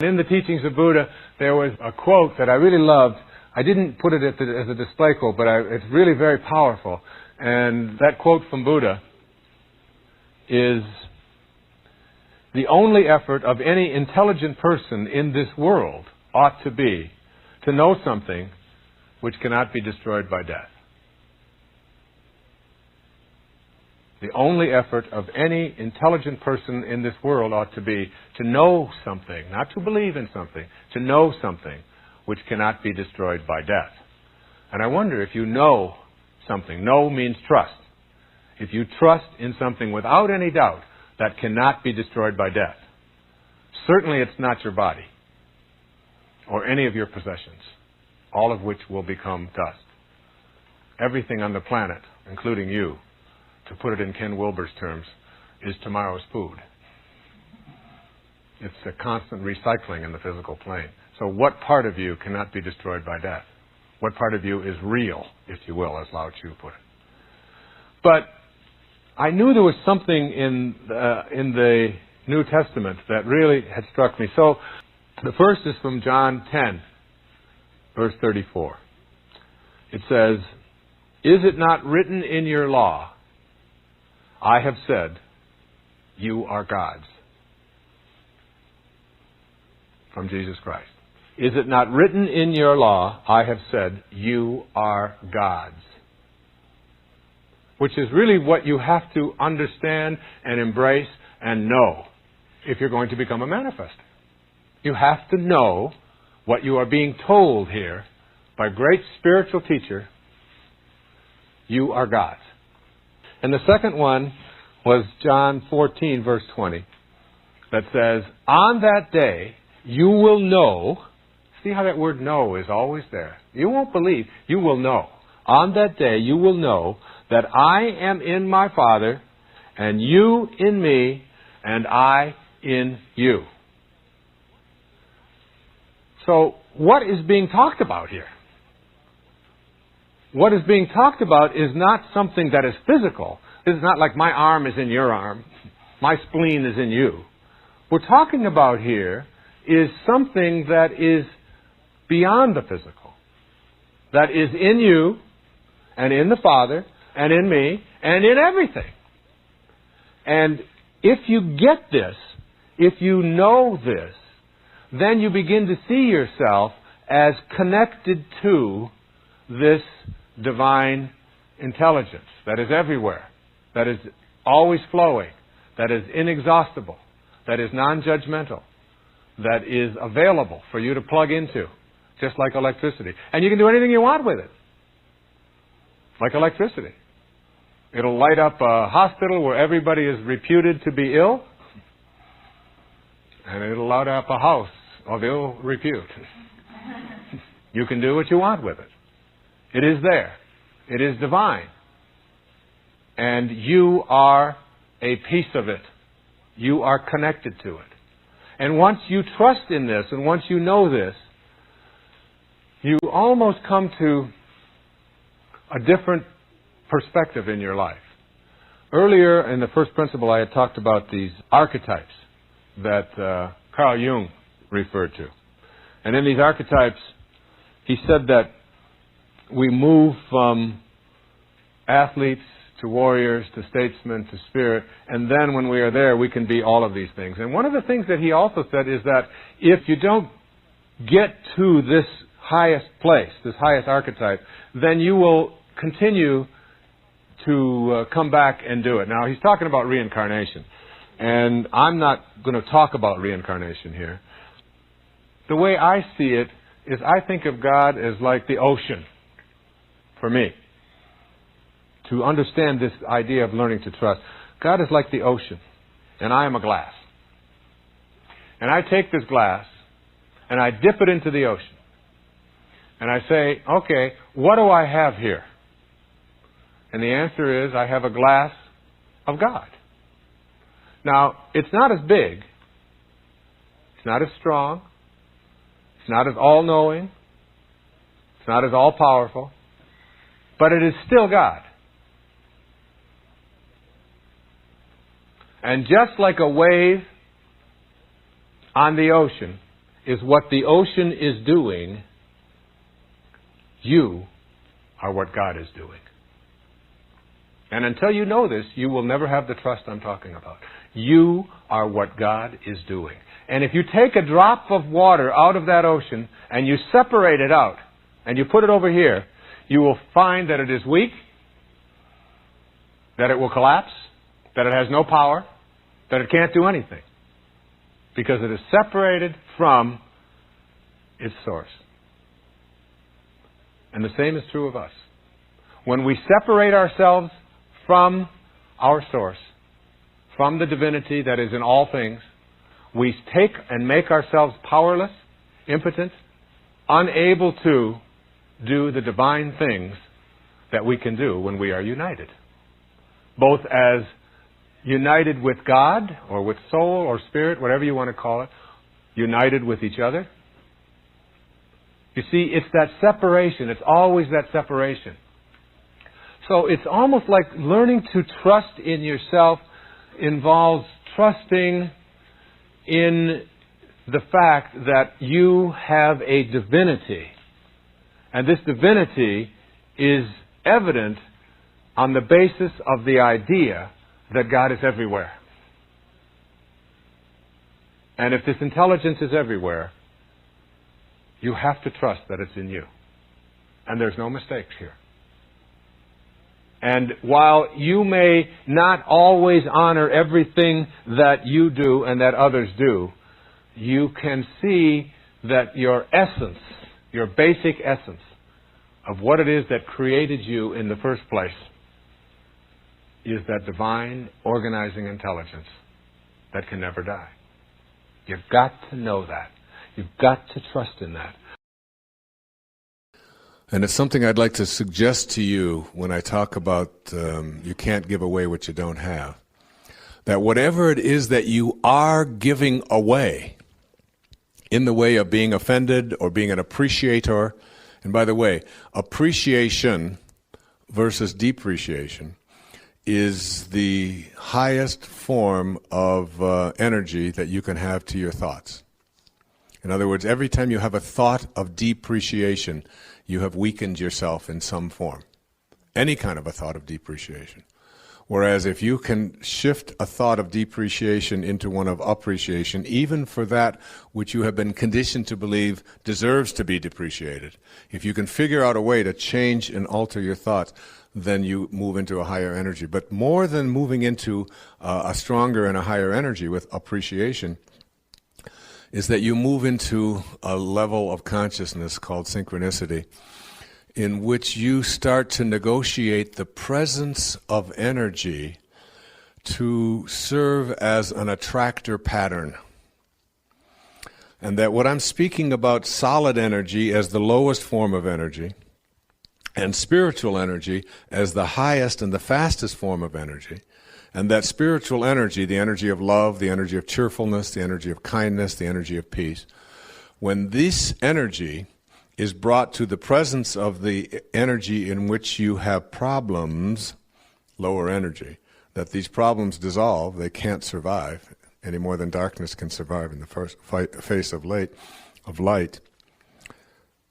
In the teachings of Buddha, there was a quote that I really loved. I didn't put it as a display quote, but it's really very powerful. And that quote from Buddha is, "The only effort of any intelligent person in this world ought to be to know something which cannot be destroyed by death." The only effort of any intelligent person in this world ought to be to know something, not to believe in something, to know something which cannot be destroyed by death. And I wonder if you know something. Know means trust. If you trust in something without any doubt that cannot be destroyed by death, certainly it's not your body or any of your possessions, all of which will become dust. Everything on the planet, including you, to put it in Ken Wilber's terms, is tomorrow's food. It's a constant recycling in the physical plane. So what part of you cannot be destroyed by death? What part of you is real, if you will, as Lao Tzu put it? But I knew there was something in the New Testament that really had struck me. So the first is from John 10, verse 34. It says, "Is it not written in your law, I have said, you are gods?" From Jesus Christ. "Is it not written in your law, I have said, you are gods?" Which is really what you have to understand and embrace and know if you're going to become a manifester. You have to know what you are being told here by a great spiritual teacher. You are gods. And the second one was John 14, verse 20, that says, "On that day you will know," see how that word know is always there. You won't believe, you will know. "On that day you will know that I am in my Father, and you in me, and I in you." So what is being talked about here? What is being talked about is not something that is physical. It's not like my arm is in your arm, my spleen is in you. What we're talking about here is something that is beyond the physical, that is in you, and in the Father, and in me, and in everything. And if you get this, if you know this, then you begin to see yourself as connected to this divine intelligence that is everywhere, that is always flowing, that is inexhaustible, that is non-judgmental, that is available for you to plug into, just like electricity. And you can do anything you want with it, like electricity. It'll light up a hospital where everybody is reputed to be ill, and it'll light up a house of ill repute. You can do what you want with it. It is there. It is divine. And you are a piece of it. You are connected to it. And once you trust in this, and once you know this, you almost come to a different perspective in your life. Earlier in the first principle, I had talked about these archetypes that Carl Jung referred to. And in these archetypes, he said that we move from athletes to warriors to statesmen to spirit, and then when we are there, we can be all of these things. And one of the things that he also said is that if you don't get to this highest place, this highest archetype, then you will continue to come back and do it. Now, he's talking about reincarnation, and I'm not going to talk about reincarnation here. The way I see it is I think of God as like the ocean. For me, to understand this idea of learning to trust, God is like the ocean, and I am a glass. And I take this glass, and I dip it into the ocean. And I say, okay, what do I have here? And the answer is, I have a glass of God. Now, it's not as big, it's not as strong, it's not as all-knowing, it's not as all-powerful, but it is still God. And just like a wave on the ocean is what the ocean is doing, you are what God is doing. And until you know this, you will never have the trust I'm talking about. You are what God is doing. And if you take a drop of water out of that ocean and you separate it out and you put it over here, you will find that it is weak, that it will collapse, that it has no power, that it can't do anything. Because it is separated from its source. And the same is true of us. When we separate ourselves from our source, from the divinity that is in all things, we take and make ourselves powerless, impotent, unable to do the divine things that we can do when we are united. Both as united with God, or with soul, or spirit, whatever you want to call it, united with each other. You see, it's that separation. It's always that separation. So it's almost like learning to trust in yourself involves trusting in the fact that you have a divinity. And this divinity is evident on the basis of the idea that God is everywhere. And if this intelligence is everywhere, you have to trust that it's in you. And there's no mistakes here. And while you may not always honor everything that you do and that others do, you can see that your essence, your basic essence of what it is that created you in the first place is that divine organizing intelligence that can never die. You've got to know that. You've got to trust in that. And it's something I'd like to suggest to you when I talk about you can't give away what you don't have. That whatever it is that you are giving away in the way of being offended or being an appreciator, and by the way, appreciation versus depreciation is the highest form of energy that you can have to your thoughts. In other words, every time you have a thought of depreciation, you have weakened yourself in some form. Any kind of a thought of depreciation. Whereas if you can shift a thought of depreciation into one of appreciation, even for that which you have been conditioned to believe deserves to be depreciated, if you can figure out a way to change and alter your thoughts, then you move into a higher energy. But more than moving into a stronger and a higher energy with appreciation, is that you move into a level of consciousness called synchronicity, in which you start to negotiate the presence of energy to serve as an attractor pattern. And that what I'm speaking about, solid energy as the lowest form of energy, and spiritual energy as the highest and the fastest form of energy, and that spiritual energy, the energy of love, the energy of cheerfulness, the energy of kindness, the energy of peace, when this energy is brought to the presence of the energy in which you have problems, lower energy, that these problems dissolve, they can't survive any more than darkness can survive in the face of light,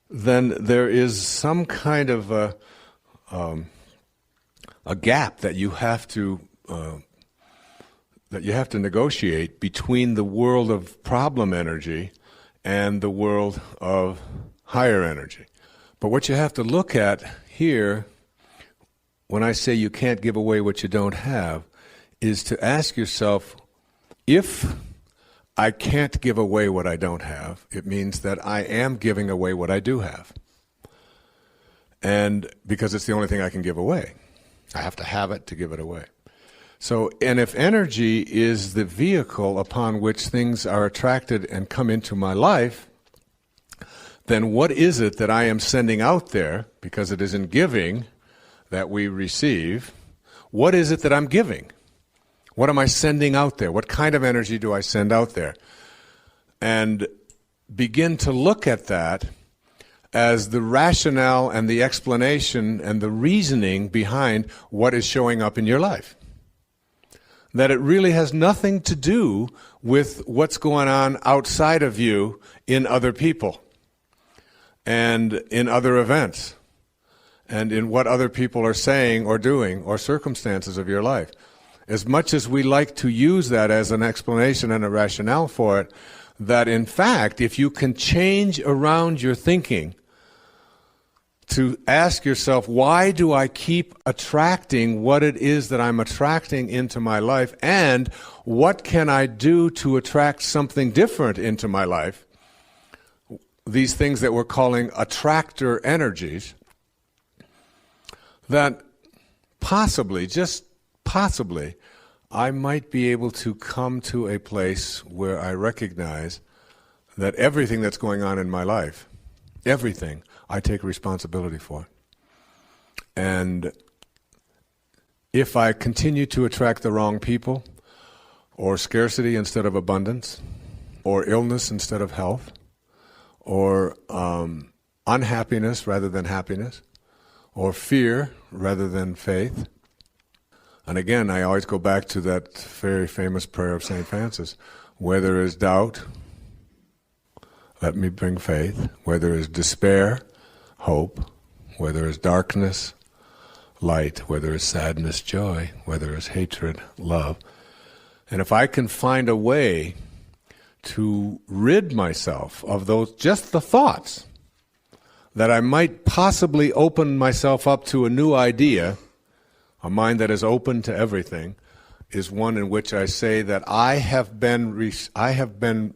then there is some kind of a gap that you have to negotiate between the world of problem energy and the world of higher energy. But what you have to look at here, when I say you can't give away what you don't have, is to ask yourself, if I can't give away what I don't have, it means that I am giving away what I do have. And because it's the only thing I can give away. I have to have it to give it away. So, and if energy is the vehicle upon which things are attracted and come into my life, then what is it that I am sending out there, because it is in giving that we receive, what is it that I'm giving? What am I sending out there? What kind of energy do I send out there? And begin to look at that as the rationale and the explanation and the reasoning behind what is showing up in your life. that it really has nothing to do with what's going on outside of you in other people and in other events and in what other people are saying or doing or circumstances of your life. As much as we like to use that as an explanation and a rationale for it, that in fact, if you can change around your thinking to ask yourself, why do I keep attracting what it is that I'm attracting into my life, and what can I do to attract something different into my life? These things that we're calling attractor energies, that possibly, just possibly, I might be able to come to a place where I recognize that everything that's going on in my life, everything, I take responsibility for. And if I continue to attract the wrong people, or scarcity instead of abundance, or illness instead of health, or unhappiness rather than happiness, or fear rather than faith. And again, I always go back to that very famous prayer of St. Francis, where there is doubt, let me bring faith. Where there is despair, hope. Where there is darkness, light. Where there is sadness, joy. Where there is hatred, love. And if I can find a way to rid myself of those, just the thoughts, that I might possibly open myself up to a new idea, a mind that is open to everything, is one in which I say that I have been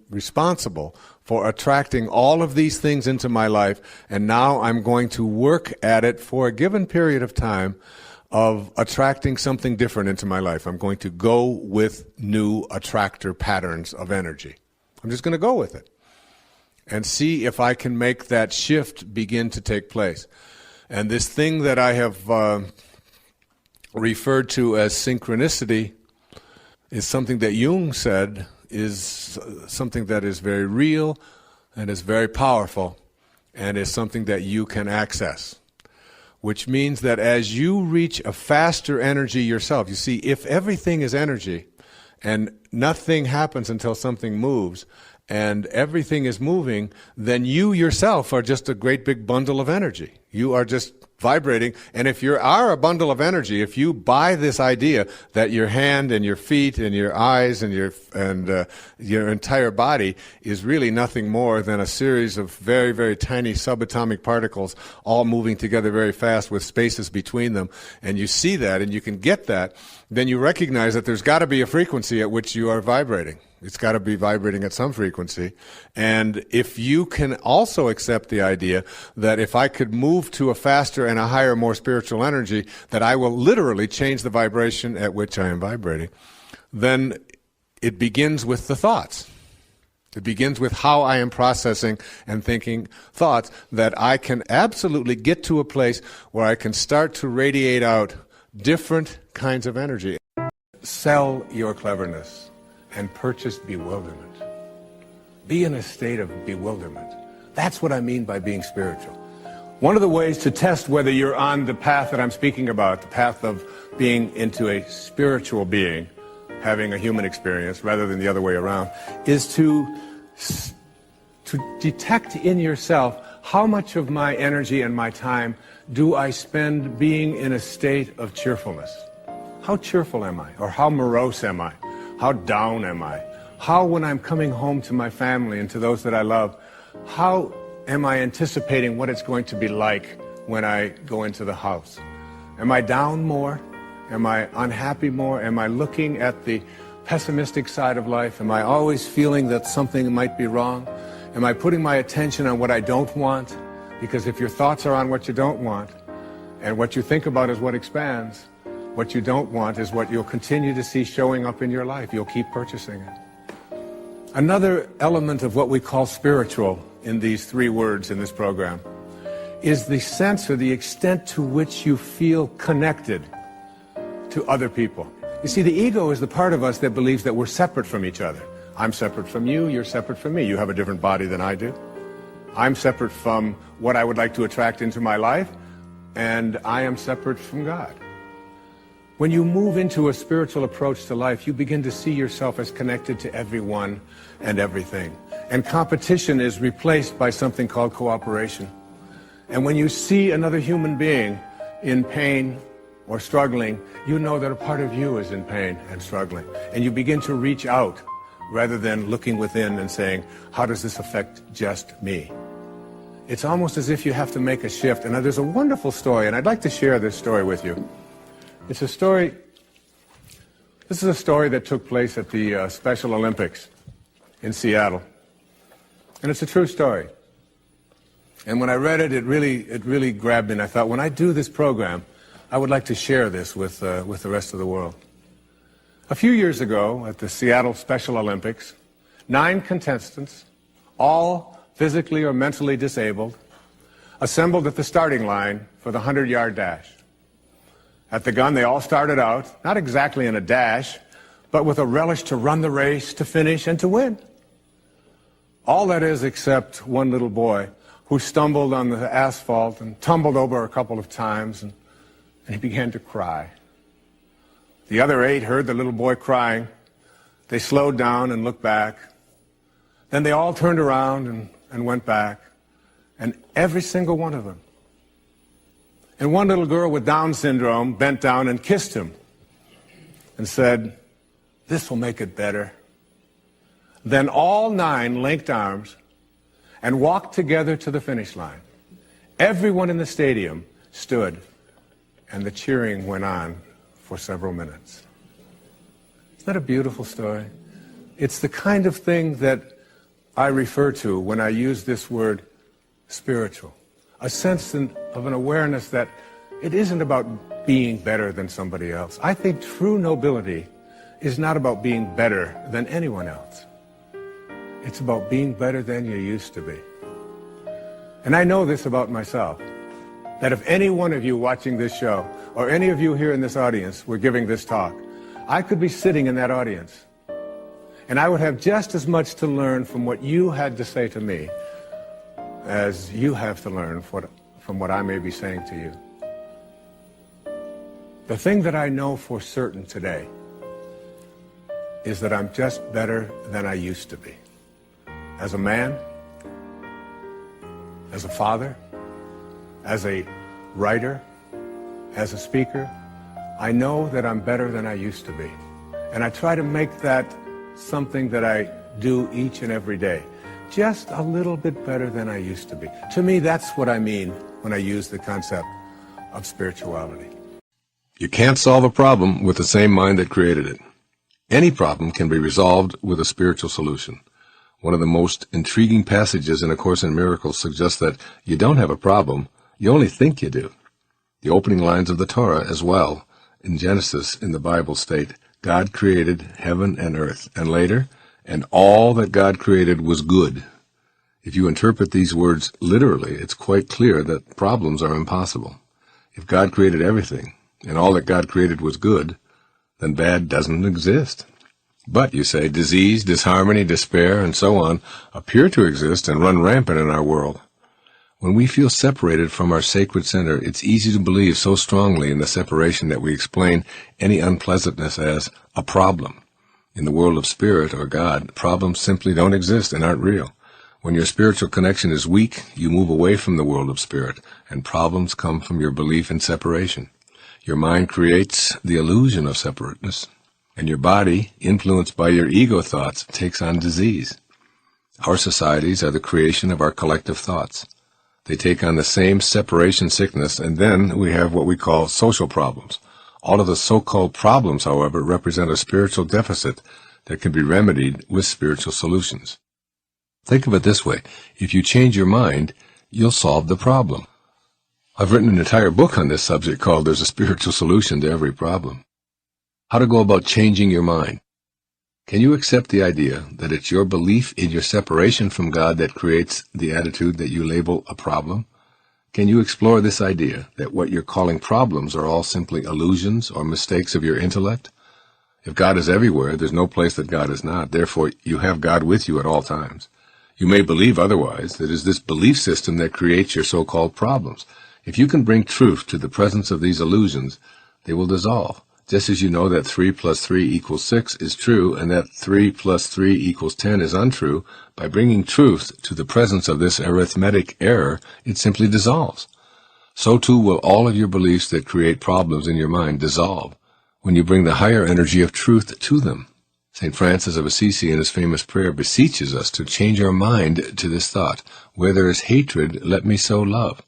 responsible for attracting all of these things into my life, and now I'm going to work at it for a given period of time of attracting something different into my life. I'm going to go with new attractor patterns of energy. I'm just going to go with it and see if I can make that shift begin to take place. And this thing that I have referred to as synchronicity is something that Jung said is something that is very real and is very powerful and is something that you can access. Which means that as you reach a faster energy yourself, you see, if everything is energy and nothing happens until something moves, and everything is moving, then you yourself are just a great big bundle of energy. You are just vibrating, and if you are a bundle of energy, if you buy this idea that your hand and your feet and your eyes and your entire body is really nothing more than a series of very, very tiny subatomic particles all moving together very fast with spaces between them, and you see that and you can get that, then you recognize that there's got to be a frequency at which you are vibrating. It's got to be vibrating at some frequency. And if you can also accept the idea that if I could move to a faster and a higher, more spiritual energy, that I will literally change the vibration at which I am vibrating, then it begins with the thoughts. It begins with how I am processing and thinking thoughts, that I can absolutely get to a place where I can start to radiate out different kinds of energy. Sell your cleverness and purchase bewilderment. Be in a state of bewilderment. That's what I mean by being spiritual. One of the ways to test whether you're on the path that I'm speaking about, the path of being into a spiritual being, having a human experience rather than the other way around, is to detect in yourself how much of my energy and my time do I spend being in a state of cheerfulness. How cheerful am I? Or how morose am I? How down am I? How, when I'm coming home to my family and to those that I love, how am I anticipating what it's going to be like when I go into the house? Am I down more? Am I unhappy more? Am I looking at the pessimistic side of life? Am I always feeling that something might be wrong? Am I putting my attention on what I don't want? Because if your thoughts are on what you don't want, and what you think about is what expands, what you don't want is what you'll continue to see showing up in your life. You'll keep purchasing it. Another element of what we call spiritual in these three words in this program is the sense or the extent to which you feel connected to other people. You see, the ego is the part of us that believes that we're separate from each other. I'm separate from you, you're separate from me. You have a different body than I do. I'm separate from what I would like to attract into my life, and I am separate from God. When you move into a spiritual approach to life, you begin to see yourself as connected to everyone and everything. And competition is replaced by something called cooperation. And when you see another human being in pain or struggling, you know that a part of you is in pain and struggling. And you begin to reach out rather than looking within and saying, how does this affect just me? It's almost as if you have to make a shift. And there's a wonderful story, and I'd like to share this story with you. It's a story, this is a story that took place at the Special Olympics in Seattle. And it's a true story. And when I read it, it really grabbed me. And I thought, when I do this program, I would like to share this with the rest of the world. A few years ago, at the Seattle Special Olympics, 9 contestants, all physically or mentally disabled, assembled at the starting line for the 100-yard dash. At the gun, they all started out, not exactly in a dash, but with a relish to run the race, to finish, and to win. All that is except one little boy who stumbled on the asphalt and tumbled over a couple of times, and he began to cry. The other 8 heard the little boy crying. They slowed down and looked back. Then they all turned around and went back, and every single one of them. And one little girl with Down syndrome bent down and kissed him and said, "This will make it better." Then all 9 linked arms and walked together to the finish line. Everyone in the stadium stood, and the cheering went on for several minutes. Isn't that a beautiful story? It's the kind of thing that I refer to when I use this word spiritual. A sense of an awareness that it isn't about being better than somebody else. I think true nobility is not about being better than anyone else. It's about being better than you used to be. And I know this about myself, that if any one of you watching this show, or any of you here in this audience were giving this talk, I could be sitting in that audience, and I would have just as much to learn from what you had to say to me as you have to learn from what I may be saying to you. The thing that I know for certain today is that I'm just better than I used to be. As a man, as a father, as a writer, as a speaker, I know that I'm better than I used to be. And I try to make that something that I do each and every day. Just a little bit better than I used to be. To me, that's what I mean when I use the concept of spirituality. You can't solve a problem with the same mind that created it. Any problem can be resolved with a spiritual solution. One of the most intriguing passages in A Course in Miracles suggests that you don't have a problem, you only think you do. The opening lines of the Torah as well, in Genesis in the Bible state, God created heaven and earth, and later, and all that God created was good. If you interpret these words literally, it's quite clear that problems are impossible. If God created everything, and all that God created was good, then bad doesn't exist. But, you say, disease, disharmony, despair, and so on appear to exist and run rampant in our world. When we feel separated from our sacred center, it's easy to believe so strongly in the separation that we explain any unpleasantness as a problem. In the world of spirit or God, problems simply don't exist and aren't real. When your spiritual connection is weak, you move away from the world of spirit, and problems come from your belief in separation. Your mind creates the illusion of separateness, and your body, influenced by your ego thoughts, takes on disease. Our societies are the creation of our collective thoughts. They take on the same separation sickness, and then we have what we call social problems. All of the so-called problems, however, represent a spiritual deficit that can be remedied with spiritual solutions. Think of it this way. If you change your mind, you'll solve the problem. I've written an entire book on this subject called There's a Spiritual Solution to Every Problem. How to go about changing your mind. Can you accept the idea that it's your belief in your separation from God that creates the attitude that you label a problem? Can you explore this idea that what you're calling problems are all simply illusions or mistakes of your intellect? If God is everywhere, there's no place that God is not. Therefore, you have God with you at all times. You may believe otherwise. It is this belief system that creates your so-called problems. If you can bring truth to the presence of these illusions, they will dissolve, Just as you know that 3 plus 3 equals 6 is true and that 3 plus 3 equals 10 is untrue, by bringing truth to the presence of this arithmetic error, it simply dissolves. So too will all of your beliefs that create problems in your mind dissolve when you bring the higher energy of truth to them. St. Francis of Assisi in his famous prayer beseeches us to change our mind to this thought: where there is hatred, let me sow love.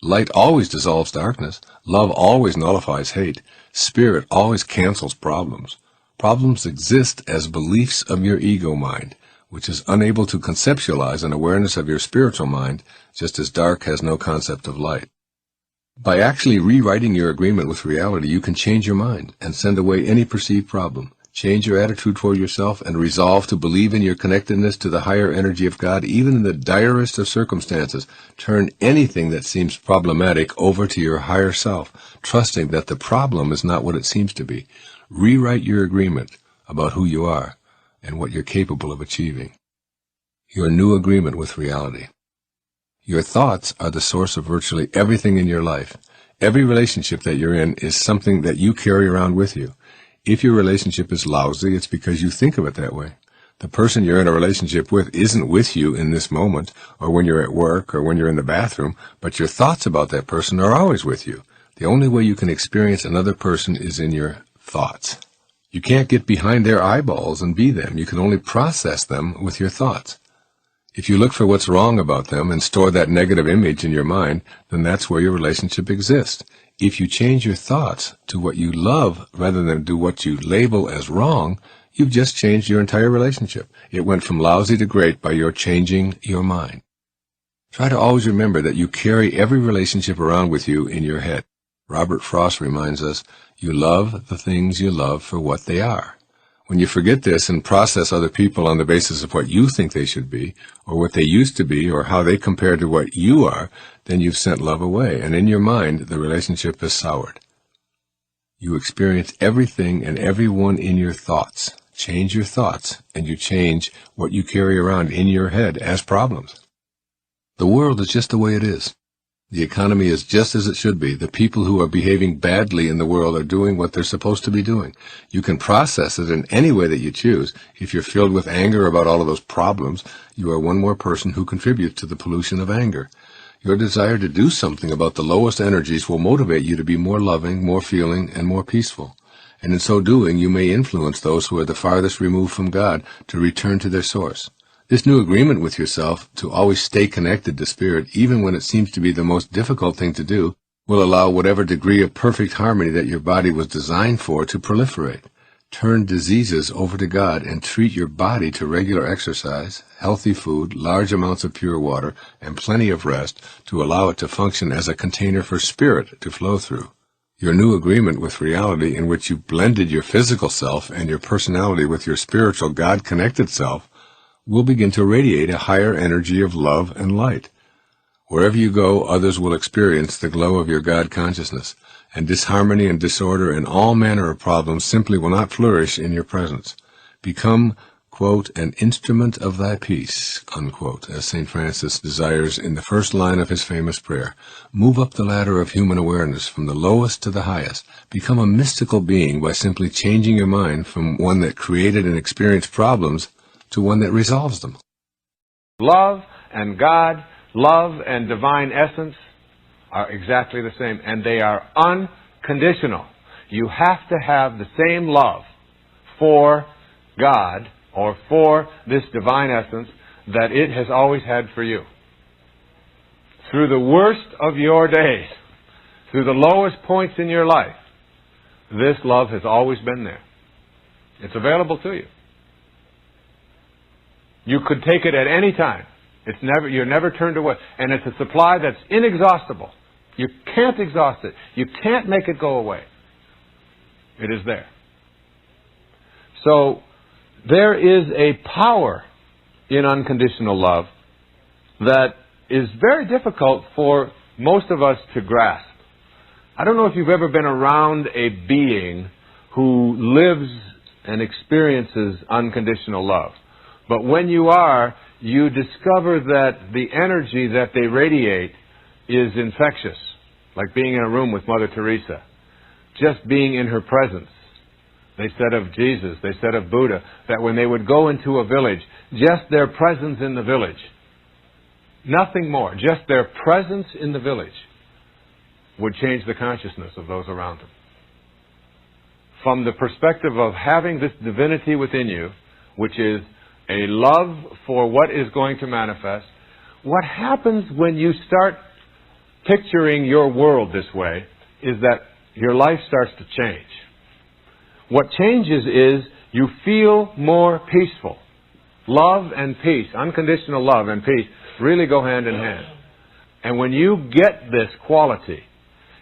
Light always dissolves darkness. Love always nullifies hate. Spirit always cancels problems. Problems exist as beliefs of your ego mind, which is unable to conceptualize an awareness of your spiritual mind, just as dark has no concept of light. By actually rewriting your agreement with reality, you can change your mind and send away any perceived problem. Change your attitude toward yourself and resolve to believe in your connectedness to the higher energy of God, even in the direst of circumstances. Turn anything that seems problematic over to your higher self, trusting that the problem is not what it seems to be. Rewrite your agreement about who you are and what you're capable of achieving. Your new agreement with reality. Your thoughts are the source of virtually everything in your life. Every relationship that you're in is something that you carry around with you. If your relationship is lousy, it's because you think of it that way. The person you're in a relationship with isn't with you in this moment, or when you're at work, or when you're in the bathroom, but your thoughts about that person are always with you. The only way you can experience another person is in your thoughts. You can't get behind their eyeballs and be them. You can only process them with your thoughts. If you look for what's wrong about them and store that negative image in your mind, then that's where your relationship exists. If you change your thoughts to what you love rather than do what you label as wrong, you've just changed your entire relationship. It went from lousy to great by your changing your mind. Try to always remember that you carry every relationship around with you in your head. Robert Frost reminds us, you love the things you love for what they are. When you forget this and process other people on the basis of what you think they should be, or what they used to be, or how they compare to what you are, then you've sent love away, and in your mind the relationship is soured. You experience everything and everyone in your thoughts. Change your thoughts, and you change what you carry around in your head as problems. The world is just the way it is. The economy is just as it should be. The people who are behaving badly in the world are doing what they're supposed to be doing. You can process it in any way that you choose. If you're filled with anger about all of those problems, you are one more person who contributes to the pollution of anger. Your desire to do something about the lowest energies will motivate you to be more loving, more feeling, and more peaceful. And in so doing, you may influence those who are the farthest removed from God to return to their source. This new agreement with yourself to always stay connected to Spirit, even when it seems to be the most difficult thing to do, will allow whatever degree of perfect harmony that your body was designed for to proliferate. Turn diseases over to God and treat your body to regular exercise, healthy food, large amounts of pure water, and plenty of rest to allow it to function as a container for Spirit to flow through. Your new agreement with reality, in which you blended your physical self and your personality with your spiritual God-connected self, will begin to radiate a higher energy of love and light. Wherever you go, others will experience the glow of your God consciousness, and disharmony and disorder and all manner of problems simply will not flourish in your presence. Become, quote, an instrument of thy peace, unquote, as St. Francis desires in the first line of his famous prayer. Move up the ladder of human awareness from the lowest to the highest. Become a mystical being by simply changing your mind from one that created and experienced problems to one that resolves them. Love and God, love and divine essence are exactly the same, and they are unconditional. You have to have the same love for God or for this divine essence that it has always had for you. Through the worst of your days, through the lowest points in your life, this love has always been there. It's available to you. You could take it at any time. You're never turned away. And it's a supply that's inexhaustible. You can't exhaust it. You can't make it go away. It is there. So, there is a power in unconditional love that is very difficult for most of us to grasp. I don't know if you've ever been around a being who lives and experiences unconditional love. But when you are, you discover that the energy that they radiate is infectious, like being in a room with Mother Teresa. just being in her presence. They said of Jesus, they said of Buddha, that when they would go into a village, just their presence in the village, nothing more, just their presence in the village would change the consciousness of those around them. From the perspective of having this divinity within you, which is a love for what is going to manifest, what happens when you start picturing your world this way is that your life starts to change. What changes is you feel more peaceful. Love and peace, unconditional love and peace, really go hand in hand. And when you get this quality,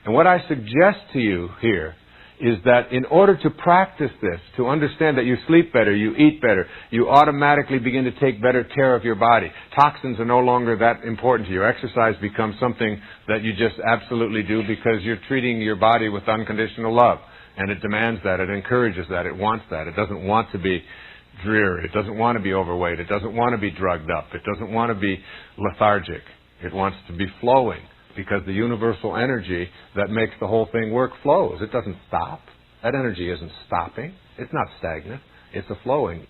and what I suggest to you here is that in order to practice this, to understand that you sleep better, you eat better, you automatically begin to take better care of your body. Toxins are no longer that important to you. Exercise becomes something that you just absolutely do because you're treating your body with unconditional love. And it demands that, it encourages that, it wants that. It doesn't want to be dreary, it doesn't want to be overweight, it doesn't want to be drugged up, it doesn't want to be lethargic. It wants to be flowing because the universal energy that makes the whole thing work flows. It doesn't stop. That energy isn't stopping. It's not stagnant. It's a flowing.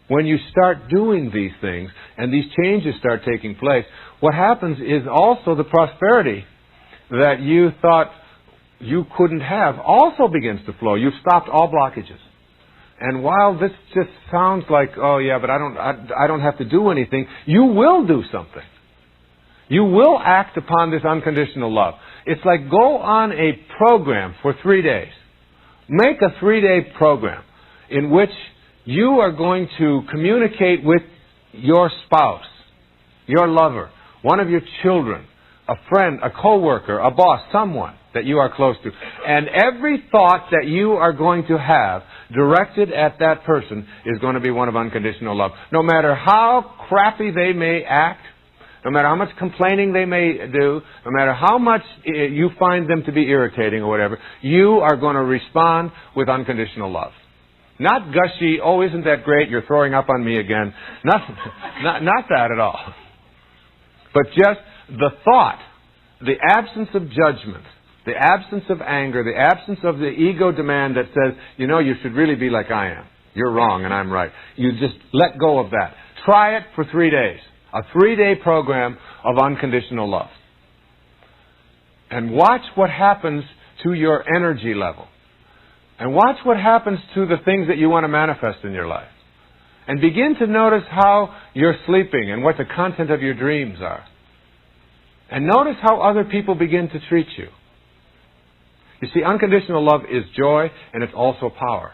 When you start doing these things and these changes start taking place, what happens is also the prosperity that you thought you couldn't have also begins to flow. You've stopped all blockages. And while this just sounds like, oh yeah, but I don't have to do anything, you will do something. You will act upon this unconditional love. It's like go on a program for 3 days. Make a 3-day program in which you are going to communicate with your spouse, your lover, one of your children, a friend, a co-worker, a boss, someone that you are close to. And every thought that you are going to have directed at that person is going to be one of unconditional love. No matter how crappy they may act, no matter how much complaining they may do, no matter how much you find them to be irritating or whatever, you are going to respond with unconditional love. Not gushy, oh, isn't that great, you're throwing up on me again. Not that at all. But just the thought, the absence of judgment, the absence of anger, the absence of the ego demand that says, you know, you should really be like I am. You're wrong and I'm right. You just let go of that. Try it for 3 days. A 3-day program of unconditional love. And watch what happens to your energy level. And watch what happens to the things that you want to manifest in your life. And begin to notice how you're sleeping and what the content of your dreams are. And notice how other people begin to treat you. You see, unconditional love is joy and it's also power.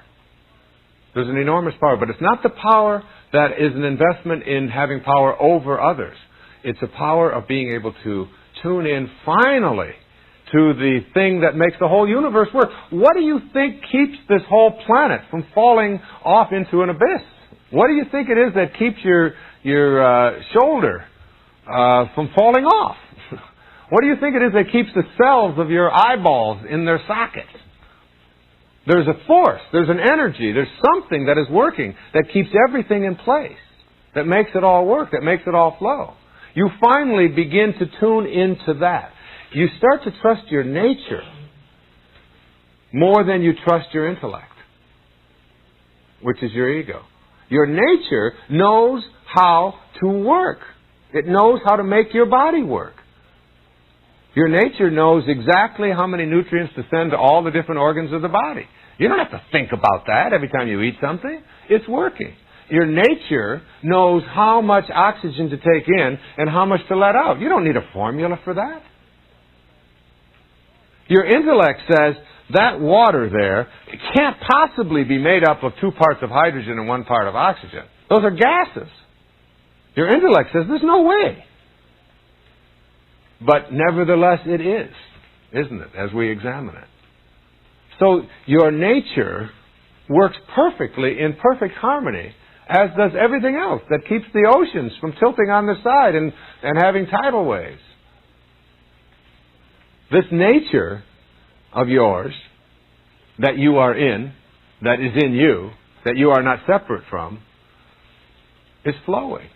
There's an enormous power, but it's not the power that is an investment in having power over others. It's a power of being able to tune in finally to the thing that makes the whole universe work. What do you think keeps this whole planet from falling off into an abyss? What do you think it is that keeps your shoulder from falling off? What do you think it is that keeps the cells of your eyeballs in their sockets? There's a force, there's an energy, there's something that is working that keeps everything in place, that makes it all work, that makes it all flow. You finally begin to tune into that. You start to trust your nature more than you trust your intellect, which is your ego. Your nature knows how to work. It knows how to make your body work. Your nature knows exactly how many nutrients to send to all the different organs of the body. You don't have to think about that every time you eat something. It's working. Your nature knows how much oxygen to take in and how much to let out. You don't need a formula for that. Your intellect says that water there can't possibly be made up of 2 parts of hydrogen and 1 part of oxygen. Those are gases. Your intellect says there's no way. But nevertheless it is, isn't it, as we examine it. So your nature works perfectly in perfect harmony, as does everything else that keeps the oceans from tilting on their side and having tidal waves. This nature of yours that you are in, that is in you, that you are not separate from, is flowing.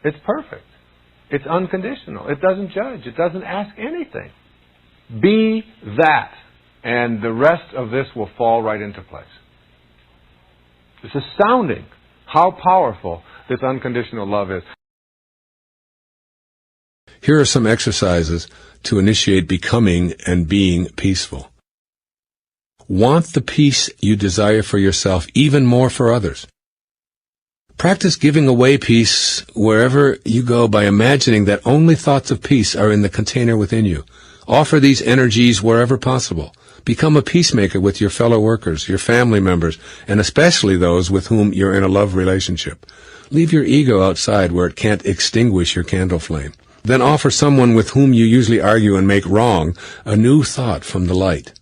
It's perfect. It's unconditional. It doesn't judge. It doesn't ask anything. Be that. And the rest of this will fall right into place. It's astounding how powerful this unconditional love is. Here are some exercises to initiate becoming and being peaceful. Want the peace you desire for yourself even more for others. Practice giving away peace wherever you go by imagining that only thoughts of peace are in the container within you. Offer these energies wherever possible. Become a peacemaker with your fellow workers, your family members, and especially those with whom you're in a love relationship. Leave your ego outside where it can't extinguish your candle flame. Then offer someone with whom you usually argue and make wrong a new thought from the light.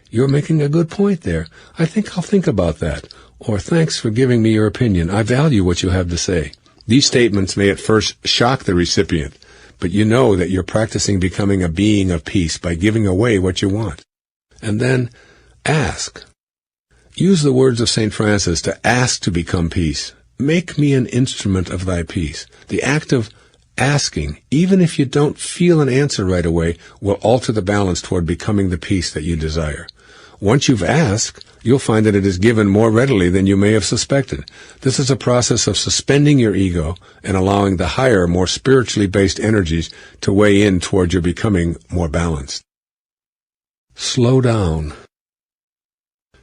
You're making a good point there. I think I'll think about that. Or thanks for giving me your opinion. I value what you have to say. These statements may at first shock the recipient, but you know that you're practicing becoming a being of peace by giving away what you want. And then ask. Use the words of St. Francis to ask to become peace. Make me an instrument of thy peace. The act of asking, even if you don't feel an answer right away, will alter the balance toward becoming the peace that you desire. Once you've asked, you'll find that it is given more readily than you may have suspected. This is a process of suspending your ego and allowing the higher, more spiritually based energies to weigh in toward your becoming more balanced. Slow down.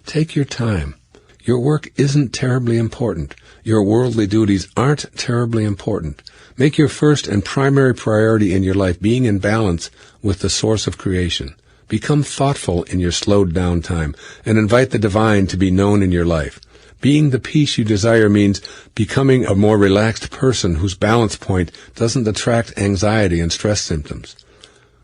Take your time. Your work isn't terribly important. Your worldly duties aren't terribly important. Make your first and primary priority in your life being in balance with the source of creation. Become thoughtful in your slowed down time and invite the divine to be known in your life. Being the peace you desire means becoming a more relaxed person whose balance point doesn't attract anxiety and stress symptoms.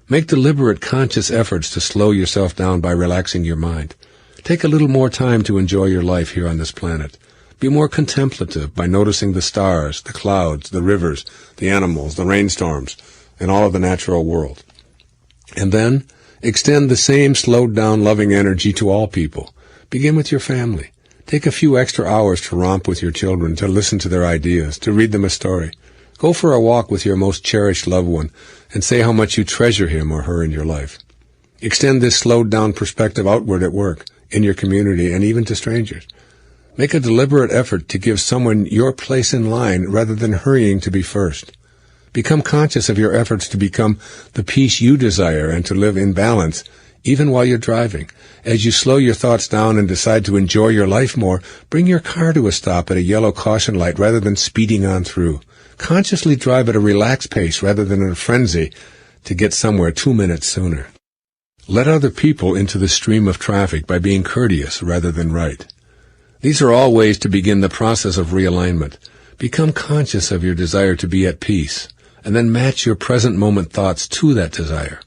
Make deliberate, conscious efforts to slow yourself down by relaxing your mind. Take a little more time to enjoy your life here on this planet. Be more contemplative by noticing the stars, the clouds, the rivers, the animals, the rainstorms, and all of the natural world. And then, extend the same slowed-down, loving energy to all people. Begin with your family. Take a few extra hours to romp with your children, to listen to their ideas, to read them a story. Go for a walk with your most cherished loved one and say how much you treasure him or her in your life. Extend this slowed-down perspective outward at work, in your community, and even to strangers. Make a deliberate effort to give someone your place in line rather than hurrying to be first. Become conscious of your efforts to become the peace you desire and to live in balance, even while you're driving. As you slow your thoughts down and decide to enjoy your life more, bring your car to a stop at a yellow caution light rather than speeding on through. Consciously drive at a relaxed pace rather than in a frenzy to get somewhere 2 minutes sooner. Let other people into the stream of traffic by being courteous rather than right. These are all ways to begin the process of realignment. Become conscious of your desire to be at peace, and then match your present moment thoughts to that desire.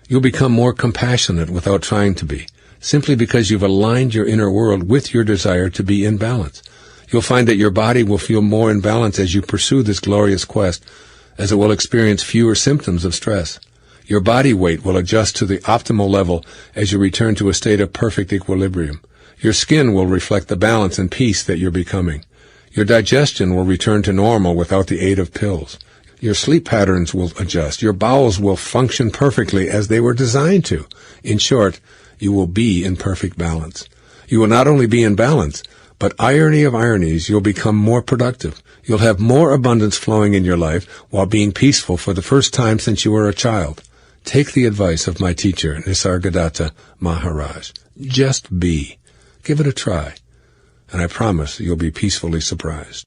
You'll become more compassionate without trying to be, simply because you've aligned your inner world with your desire to be in balance. You'll find that your body will feel more in balance as you pursue this glorious quest, as it will experience fewer symptoms of stress. Your body weight will adjust to the optimal level as you return to a state of perfect equilibrium. Your skin will reflect the balance and peace that you're becoming. Your digestion will return to normal without the aid of pills. Your sleep patterns will adjust. Your bowels will function perfectly as they were designed to. In short, you will be in perfect balance. You will not only be in balance, but irony of ironies, you'll become more productive. You'll have more abundance flowing in your life while being peaceful for the first time since you were a child. Take the advice of my teacher, Nisargadatta Maharaj. Just be. Give it a try, and I promise you'll be peacefully surprised.